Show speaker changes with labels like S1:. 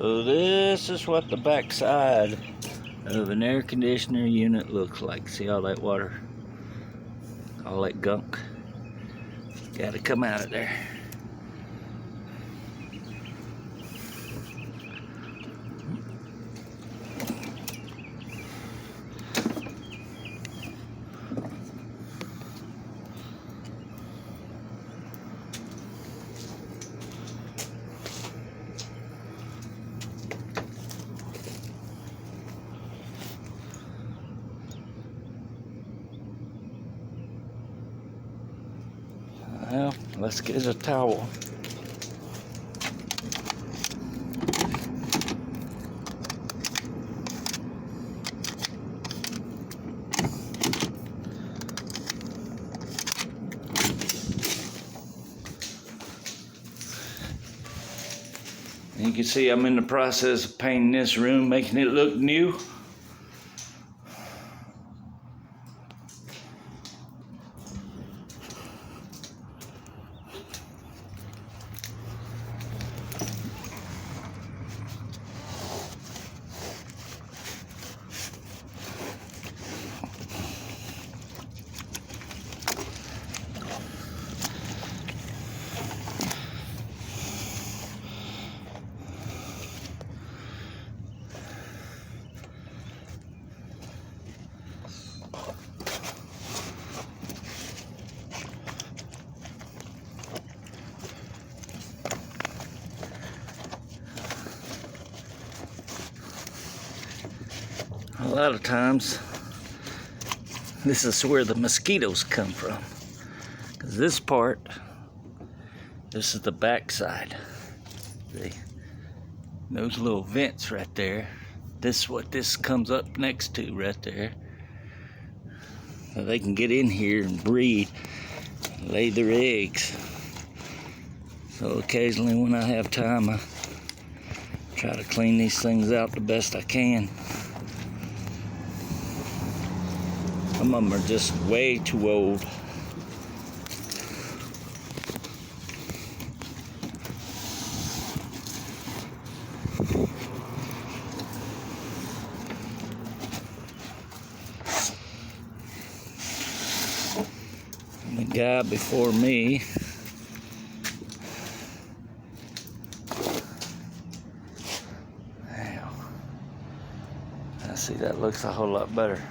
S1: So this is what the backside of an air conditioner unit looks like. See all that water? All that gunk? Gotta come out of there. Well, let's get a towel. You can see I'm in the process of painting this room, making it look new. A lot of times, this is where the mosquitoes come from. Because this part, this is the back side. See? Those little vents right there. This is what this comes up next to right there. So they can get in here and breed, lay their eggs. So occasionally when I have time, I try to clean these things out the best I can. Some of them are just way too old. And the guy before me, I see that looks a whole lot better.